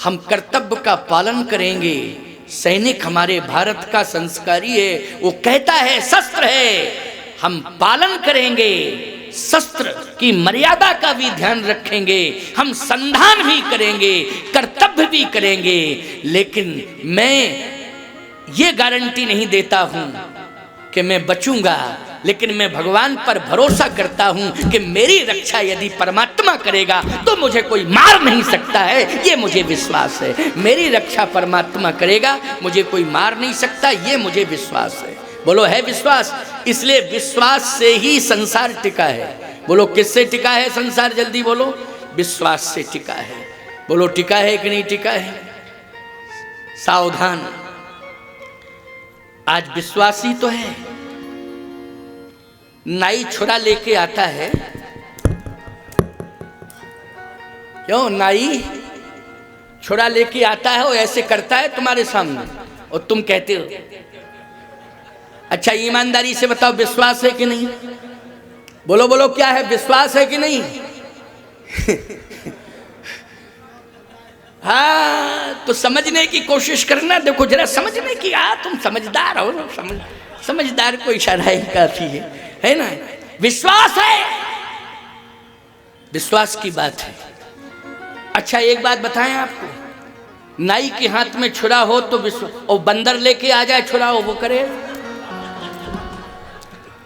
हम कर्तव्य का पालन करेंगे। सैनिक हमारे भारत का संस्कारी है, वो कहता है शस्त्र है, हम पालन करेंगे, शस्त्र की मर्यादा का भी ध्यान रखेंगे, हम संधान भी करेंगे, कर्तव्य भी करेंगे। लेकिन मैं ये गारंटी नहीं देता हूं कि मैं बचूंगा, लेकिन मैं भगवान पर भरोसा करता हूं कि मेरी रक्षा यदि परमात्मा करेगा तो मुझे कोई मार नहीं सकता है, ये मुझे विश्वास है। मेरी रक्षा परमात्मा करेगा, मुझे कोई मार नहीं सकता, ये मुझे विश्वास है। बोलो है विश्वास? इसलिए विश्वास से ही संसार टिका है। बोलो किससे टिका है संसार? जल्दी बोलो। विश्वास से टिका है। बोलो टिका है कि नहीं टिका है? सावधान, आज विश्वासी तो है। नाई छुरा लेके आता है, क्यों? नाई छुरा लेके आता है और ऐसे करता है तुम्हारे सामने और तुम कहते हो। अच्छा ईमानदारी से बताओ विश्वास है कि नहीं? बोलो बोलो, क्या है? विश्वास है कि नहीं? हाँ, तो समझने की कोशिश करना। देखो जरा समझने की, तुम समझदार हो, समझदार को इशारा ही काफी है ना? विश्वास है, विश्वास की बात है। अच्छा एक बात बताएं आपको, नाई के हाथ में छुरा हो तो और बंदर लेके आ जाए छुरा हो, वो करे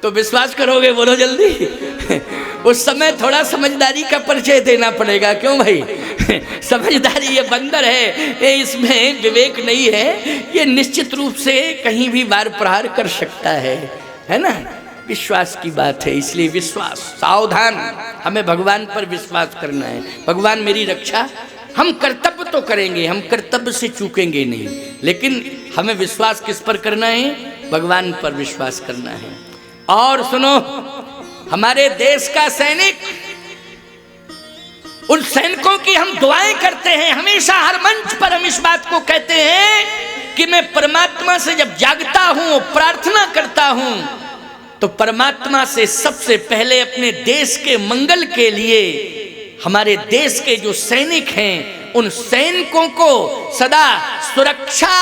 तो विश्वास करोगे? बोलो जल्दी। उस समय थोड़ा समझदारी का परिचय देना पड़ेगा। क्यों भाई? समझदारी, ये बंदर है, ये इसमें विवेक नहीं है, ये निश्चित रूप से कहीं भी वार प्रहार कर सकता है ना? विश्वास की बात है। इसलिए विश्वास, सावधान, हमें भगवान पर विश्वास करना है। भगवान मेरी रक्षा, हम कर्तव्य तो करेंगे, हम कर्तव्य से चूकेंगे नहीं, लेकिन हमें विश्वास किस पर करना है? भगवान पर विश्वास करना है। और सुनो, हमारे देश का सैनिक, उन सैनिकों की हम दुआएं करते हैं हमेशा। हर मंच पर हम इस बात को कहते हैं कि मैं परमात्मा से जब जागता हूं, प्रार्थना करता हूं, तो परमात्मा से सबसे पहले अपने देश के मंगल के लिए, हमारे देश के जो सैनिक हैं, उन सैनिकों को सदा सुरक्षा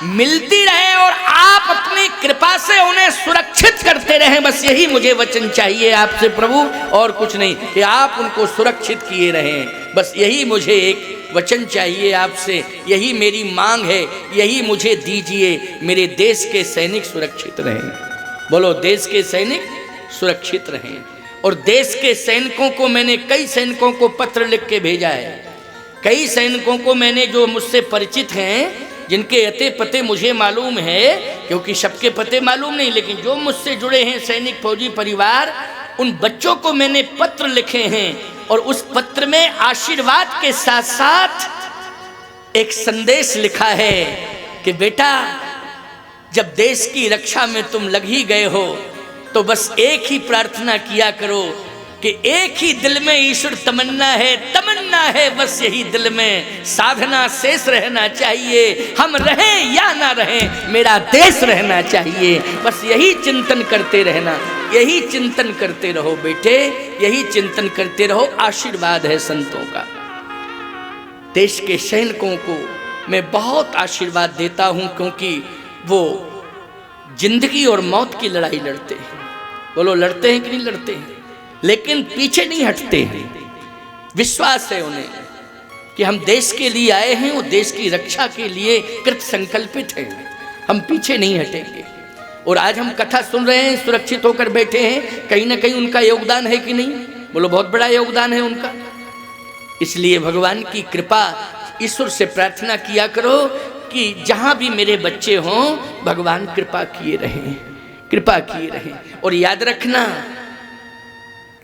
मिलती रहे और आप अपनी कृपा से उन्हें सुरक्षित करते रहें। बस यही मुझे वचन चाहिए आपसे प्रभु, और कुछ नहीं, कि आप उनको सुरक्षित किए रहें। बस यही मुझे एक वचन चाहिए आपसे, यही मेरी मांग है, यही मुझे दीजिए। मेरे देश के सैनिक सुरक्षित रहें। बोलो देश के सैनिक सुरक्षित रहें। और देश के सैनिकों को मैंने, कई सैनिकों को पत्र लिख के भेजा है। कई सैनिकों को मैंने, जो मुझसे परिचित हैं, जिनके अते पते मुझे मालूम है, क्योंकि सबके पते मालूम नहीं, लेकिन जो मुझसे जुड़े हैं सैनिक फौजी परिवार, उन बच्चों को मैंने पत्र लिखे हैं। और उस पत्र में आशीर्वाद के साथ साथ एक संदेश लिखा है कि बेटा, जब देश की रक्षा में तुम लग ही गए हो, तो बस एक ही प्रार्थना किया करो कि एक ही दिल में ईश्वर तमन्ना है, बस यही दिल में साधना शेष रहना चाहिए। हम रहें या ना रहें, मेरा देश रहना चाहिए। बस यही चिंतन करते रहना, यही चिंतन करते रहो बेटे, यही चिंतन करते रहो। आशीर्वाद है संतों का। देश के सैनिकों को मैं बहुत आशीर्वाद देता हूं, क्योंकि वो जिंदगी और मौत की लड़ाई लड़ते हैं। बोलो लड़ते हैं कि नहीं लड़ते हैं? लेकिन पीछे नहीं हटते हैं। विश्वास है उन्हें कि हम देश के लिए आए हैं, वो देश की रक्षा के लिए कृत संकल्पित हैं, हम पीछे नहीं हटेंगे। और आज हम कथा सुन रहे हैं, सुरक्षित होकर बैठे हैं, कहीं ना कहीं उनका योगदान है कि नहीं? बोलो बहुत बड़ा योगदान है उनका। इसलिए भगवान की कृपा, ईश्वर से प्रार्थना किया करो कि जहां भी मेरे बच्चे हों, भगवान कृपा किए रहें, कृपा किए रहें। और याद रखना,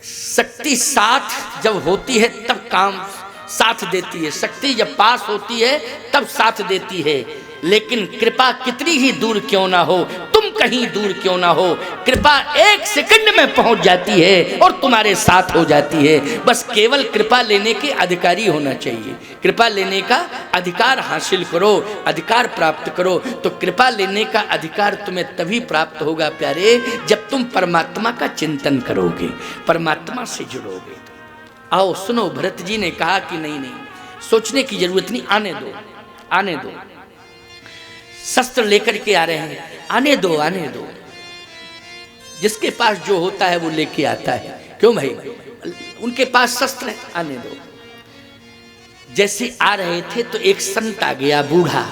शक्ति साथ जब होती है तब काम साथ देती है, शक्ति जब पास होती है तब साथ देती है। लेकिन कृपा कितनी ही दूर क्यों ना हो, तुम कहीं दूर क्यों ना हो, कृपा एक सेकंड में पहुंच जाती है और तुम्हारे साथ हो जाती है। बस केवल कृपा लेने के अधिकारी होना चाहिए। कृपा लेने का अधिकार हासिल करो, अधिकार प्राप्त करो, तो कृपा लेने का अधिकार तुम्हें तभी प्राप्त होगा प्यारे, जब तुम परमात्मा का चिंतन करोगे, परमात्मा से जुड़ोगे। आओ सुनो, भरत जी ने कहा कि नहीं, सोचने की जरूरत नहीं, आने दो आने दो। शस्त्र लेकर के आ रहे हैं, आने दो आने दो। जिसके पास जो होता है वो लेके आता है, क्यों भाई, उनके पास शस्त्र है, आने दो। जैसे आ रहे थे तो एक संत आ गया, बूढ़ा।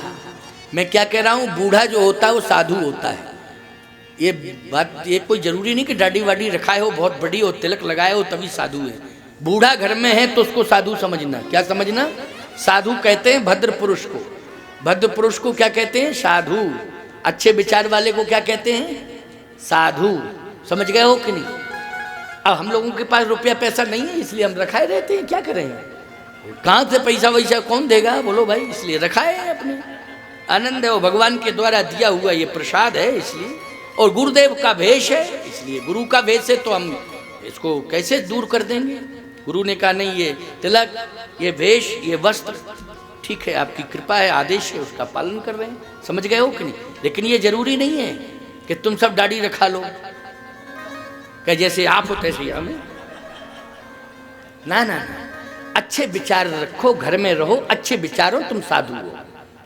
मैं क्या कह रहा हूं, बूढ़ा जो होता है वो साधु होता है। ये बात, ये कोई जरूरी नहीं कि दाढ़ी वाड़ी रखाए हो बहुत बड़ी हो, तिलक लगाए हो तभी साधु है। बूढ़ा घर में है तो उसको साधु समझना। क्या समझना? साधु कहते हैं भद्र पुरुष को। भद्र पुरुष को क्या कहते हैं? साधु। अच्छे विचार वाले को क्या कहते हैं? साधु। समझ गए हो कि नहीं? अब हम लोगों के पास रुपया पैसा नहीं है, इसलिए हम रखाए रहते हैं। क्या करें, कहाँ से पैसा वैसा कौन देगा, बोलो भाई, इसलिए रखाए हैं अपने। आनंद है वो भगवान के द्वारा दिया हुआ, ये प्रसाद है इसलिए। और गुरुदेव का भेष है, इसलिए गुरु का भेष है तो हम इसको कैसे दूर कर देंगे। गुरु ने कहा नहीं, ये तिलक, ये भेष, ये वस्त्र ठीक है, आपकी कृपा है, आदेश है, उसका पालन कर रहे हैं। समझ गए हो कि नहीं? लेकिन ये जरूरी नहीं है कि तुम सब दाढ़ी रखा लो, क्या जैसे आप हो तैसे हमें। ना ना ना, अच्छे विचार रखो, घर में रहो, अच्छे विचारों, तुम साधु हो।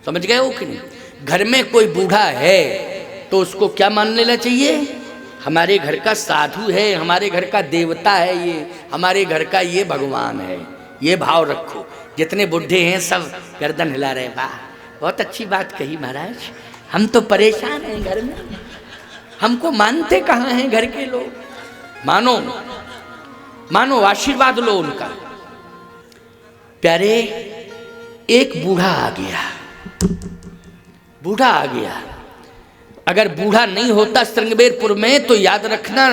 समझ गए हो कि नहीं? घर में कोई बूढ़ा है तो उसको क्या मान लेना चाहिए? हमारे घर का साधु है, हमारे घर का देवता है, ये हमारे घर का ये भगवान है। ये भाव रखो। जितने बुढ़े हैं सब गर्दन हिला रहे, वाह बहुत अच्छी बात कही महाराज, हम तो परेशान हैं घर में, हमको मानते कहाँ हैं घर के लोग। मानो मानो, आशीर्वाद लो उनका। प्यारे, एक बूढ़ा आ गया, बूढ़ा आ गया। अगर बूढ़ा नहीं होता श्रृंगबेरपुर में तो याद रखना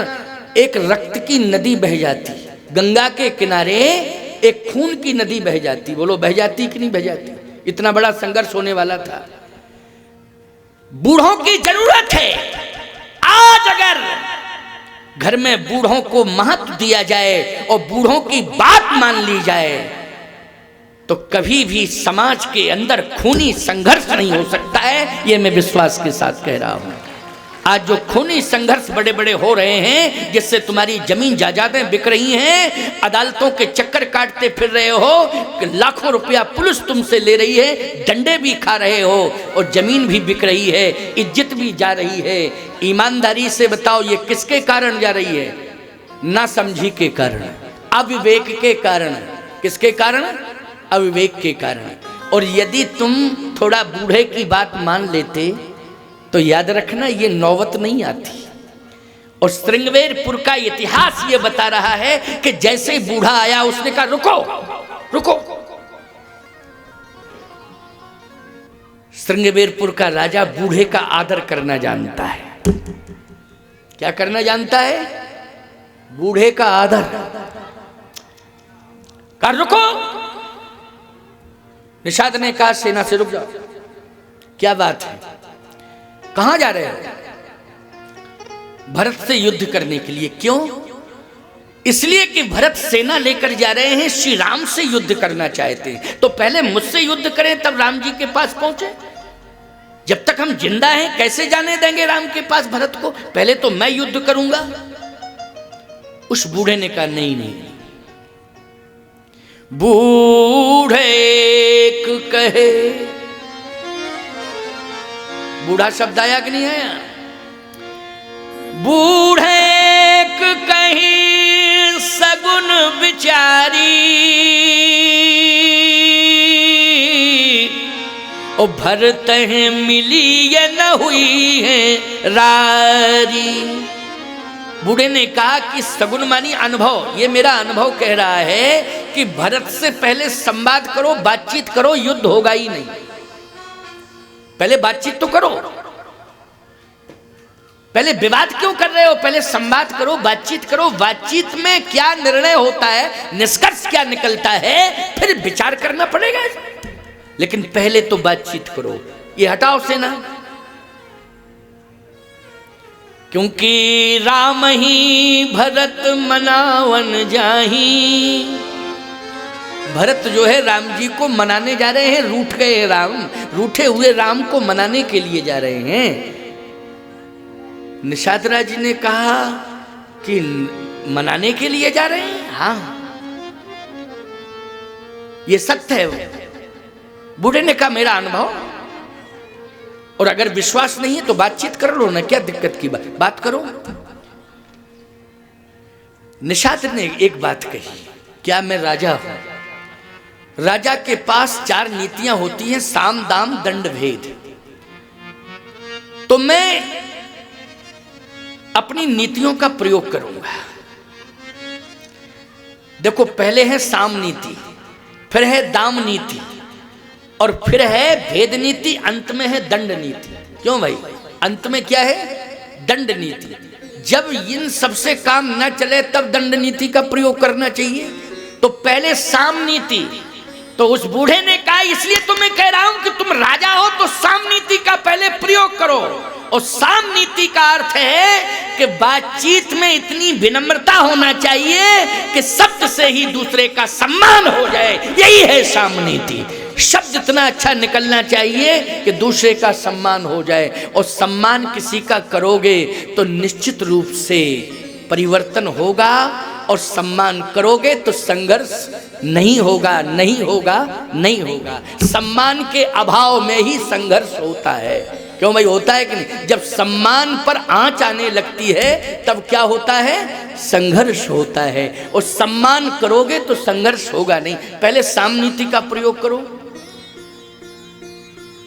एक रक्त की नदी बह जाती, गंगा के किनारे एक खून की नदी बह जाती। बोलो बह जाती कि नहीं बह जाती? इतना बड़ा संघर्ष होने वाला था। बूढ़ों की जरूरत है। आज अगर घर में बूढ़ों को महत्व दिया जाए और बूढ़ों की बात मान ली जाए तो कभी भी समाज के अंदर खूनी संघर्ष नहीं हो सकता है। ये मैं विश्वास के साथ कह रहा हूं। आज जो खूनी संघर्ष बड़े बड़े हो रहे हैं, जिससे तुम्हारी जमीन जायदादें बिक रही हैं, अदालतों के चक्कर काटते फिर रहे हो, लाखों रुपया पुलिस तुमसे ले रही है, डंडे भी खा रहे हो और जमीन भी बिक रही है, इज्जत भी जा रही है। ईमानदारी से बताओ ये किसके कारण जा रही है? ना समझी के कारण, अविवेक के कारण। किसके कारण? अविवेक के कारण। और यदि तुम थोड़ा बूढ़े की बात मान लेते तो याद रखना ये नौबत नहीं आती। और श्रृंगबेरपुर का इतिहास ये बता रहा है कि जैसे बूढ़ा आया उसने कहा रुको रुको। श्रृंगबेरपुर का राजा बूढ़े का आदर करना जानता है। क्या करना जानता है? बूढ़े का आदर। कहा रुको। निषाद ने कहा सेना से रुक जाओ। क्या बात है, कहां जा रहे हो? भरत से युद्ध करने के लिए। क्यों? इसलिए कि भरत सेना लेकर जा रहे हैं, श्री राम से युद्ध करना चाहते हैं। तो पहले मुझसे युद्ध करें तब राम जी के पास पहुंचे। जब तक हम जिंदा हैं कैसे जाने देंगे राम के पास भरत को? पहले तो मैं युद्ध करूंगा। उस बूढ़े ने कहा नहीं नहीं, बूढ़े कहे। बूढ़ा शब्द आया कि नहीं आया? बूढ़े कहीं सगुन विचारी, ओ भरत है मिली ये न हुई है रारी। बूढ़े ने कहा कि सगुन मानी अनुभव। ये मेरा अनुभव कह रहा है कि भरत से पहले संवाद करो, बातचीत करो, युद्ध होगा ही नहीं। पहले बातचीत तो करो। पहले विवाद क्यों कर रहे हो? पहले संवाद करो, बातचीत करो। बातचीत में क्या निर्णय होता है, निष्कर्ष क्या निकलता है, फिर विचार करना पड़ेगा। लेकिन पहले तो बातचीत करो। ये हटाओ सेना, क्योंकि राम ही भरत मनावन जाही। भरत जो है राम जी को मनाने जा रहे हैं। रूठ गए राम, रूठे हुए राम को मनाने के लिए जा रहे हैं। निषाद राज जी ने कहा कि मनाने के लिए जा रहे हैं। हाँ, ये सत्य है। बूढ़े ने कहा मेरा अनुभव, और अगर विश्वास नहीं है तो बातचीत कर लो ना, क्या दिक्कत की बात करो। निषाद ने एक बात कही, क्या मैं राजा हूं? राजा के पास 4 नीतियां होती हैं, साम दाम दंड भेद। तो मैं अपनी नीतियों का प्रयोग करूंगा। देखो, पहले है साम नीति, फिर है दाम नीति, और फिर है भेद नीति, अंत में है दंड नीति। क्यों भाई? अंत में क्या है? दंड नीति। जब इन सबसे काम न चले तब दंड नीति का प्रयोग करना चाहिए। तो पहले साम नीति। तो उस बूढ़े ने कहा इसलिए तो मैं कह रहा हूं कि तुम राजा हो तो साम नीति का पहले प्रयोग करो। और साम नीति का अर्थ है कि बातचीत में इतनी विनम्रता होना चाहिए कि शब्द से ही दूसरे का सम्मान हो जाए। यही है साम नीति। शब्द इतना अच्छा निकलना चाहिए कि दूसरे का सम्मान हो जाए। और सम्मान किसी का करोगे तो निश्चित रूप से परिवर्तन होगा, और सम्मान करोगे तो संघर्ष नहीं होगा, नहीं होगा, नहीं होगा। सम्मान के अभाव में ही संघर्ष होता है। क्यों भाई? होता है कि नहीं? जब सम्मान पर आंच आने लगती है तब क्या होता है? संघर्ष होता है। और सम्मान करोगे तो संघर्ष होगा नहीं। पहले साम नीति का प्रयोग करो।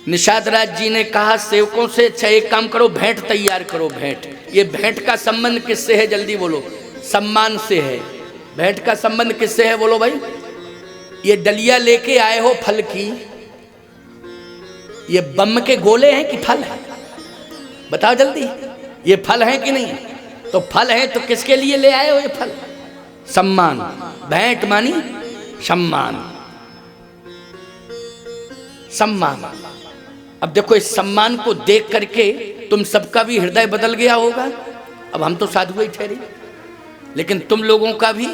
निषाद राज जी ने कहा सेवकों से अच्छा एक काम करो, भेंट तैयार करो। भेंट, ये भेंट का संबंध किससे है? जल्दी बोलो। सम्मान से है। भेंट का संबंध किससे है? बोलो भाई। ये डलिया लेके आए हो फल की, ये बम के गोले हैं कि फल है? बताओ जल्दी, ये फल है कि नहीं? तो फल है तो किसके लिए ले आए हो ये फल? सम्मान। भेंट मानी सम्मान, सम्मान। अब देखो, इस सम्मान को देख करके तुम सबका भी हृदय बदल गया होगा। अब हम तो साधु ही ठहरे, लेकिन तुम लोगों का भी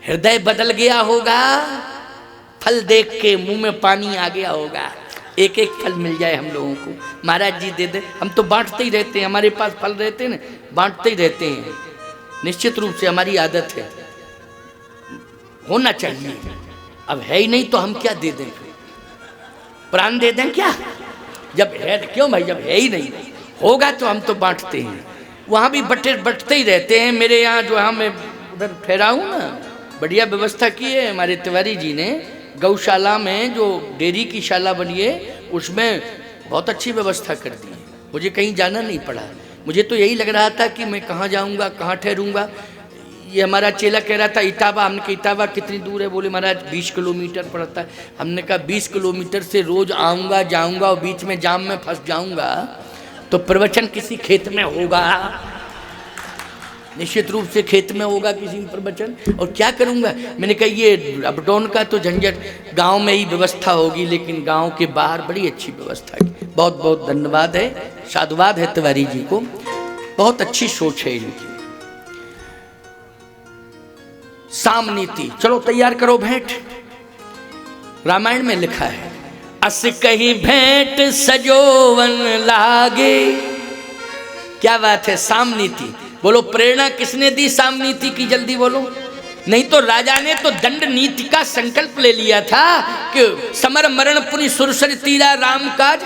हृदय बदल गया होगा। फल देख के मुंह में पानी आ गया होगा। एक एक फल मिल जाए हम लोगों को, महाराज जी दे दे। हम तो बांटते ही रहते हैं, हमारे पास फल रहते हैं ना, बांटते ही रहते हैं। निश्चित रूप से हमारी आदत है, होना चाहिए। अब है ही नहीं तो हम क्या दे दें? प्राण दे दें क्या? जब है, क्यों भाई? जब है ही नहीं, होगा तो हम तो बांटते हैं। वहाँ भी बटते ही रहते हैं। मेरे यहाँ जो मैं उधर ठहरा हूँ ना, बढ़िया व्यवस्था की है हमारे तिवारी जी ने। गौशाला में जो डेयरी की शाला बनी है उसमें बहुत अच्छी व्यवस्था कर दी है। मुझे कहीं जाना नहीं पड़ा। मुझे तो यही लग रहा था कि मैं कहाँ जाऊँगा, कहाँ ठहरूँगा। ये हमारा चेला कह रहा था इटावा। हमने कहा इटावा कितनी दूर है? बोले महाराज 20 किलोमीटर पड़ता है। हमने कहा 20 किलोमीटर से रोज आऊँगा जाऊँगा और बीच में जाम में फंस जाऊँगा तो प्रवचन किसी खेत में होगा? निश्चित रूप से खेत में होगा किसी प्रवचन। और क्या करूँगा? मैंने कहा ये अप डाउन का तो झंझट, गांव में ही व्यवस्था होगी, लेकिन गांव के बाहर बड़ी अच्छी व्यवस्था की। बहुत बहुत धन्यवाद है, साधुवाद है तिवारी जी को। बहुत अच्छी सोच है इनकी। साम नीति, चलो तैयार करो भेंट। रामायण में लिखा है अस कही भेंट सजोवन लागे। क्या बात है? साम नीति। बोलो, प्रेरणा किसने दी साम नीति की? जल्दी बोलो। नहीं तो राजा ने तो दंड नीति का संकल्प ले लिया था कि समर मरण पुनि सुरसर तीरा राम काज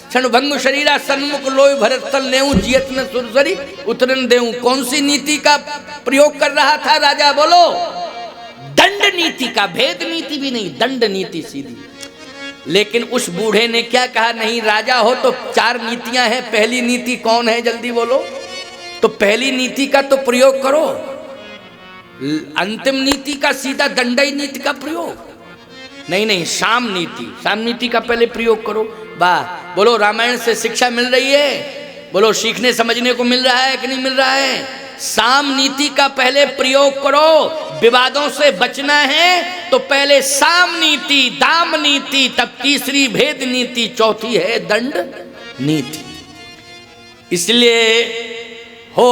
क्षणभंग शरीरा सन्मुख लोय भरत तल नेऊ जियत न सुरसरी उतरन देऊ। कौन सी नीति का प्रयोग कर रहा था राजा? बोलो। दंड नीति का। भेद नीति भी नहीं, दंड नीति सीधी। लेकिन उस बूढ़े ने क्या कहा? नहीं, राजा हो तो 4 नीतियां हैं। पहली नीति कौन है? जल्दी बोलो। तो पहली नीति का तो प्रयोग करो, अंतिम नीति का सीधा दंडई नीति का प्रयोग नहीं। नहीं, साम नीति, साम नीति का पहले प्रयोग करो। वाह, बोलो। रामायण से शिक्षा मिल रही है? बोलो, सीखने समझने को मिल रहा है कि नहीं मिल रहा है? साम नीति का पहले प्रयोग करो। विवादों से बचना है तो पहले साम नीति, दाम नीति, तब तीसरी भेद नीति, चौथी है दंड नीति। इसलिए हो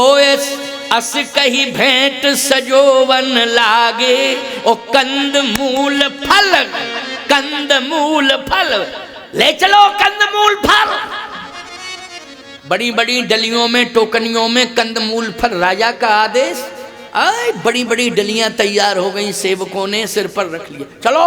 अस कही भेंट सजोवन लागे ओ कंद मूल फल, कंद मूल फल ले चलो, कंद मूल फल। बड़ी बड़ी डलियों में, टोकनियों में कंद मूल फल। राजा का आदेश। बड़ी बड़ी डलियां तैयार हो गई, सेवकों ने सिर पर रख लिया। चलो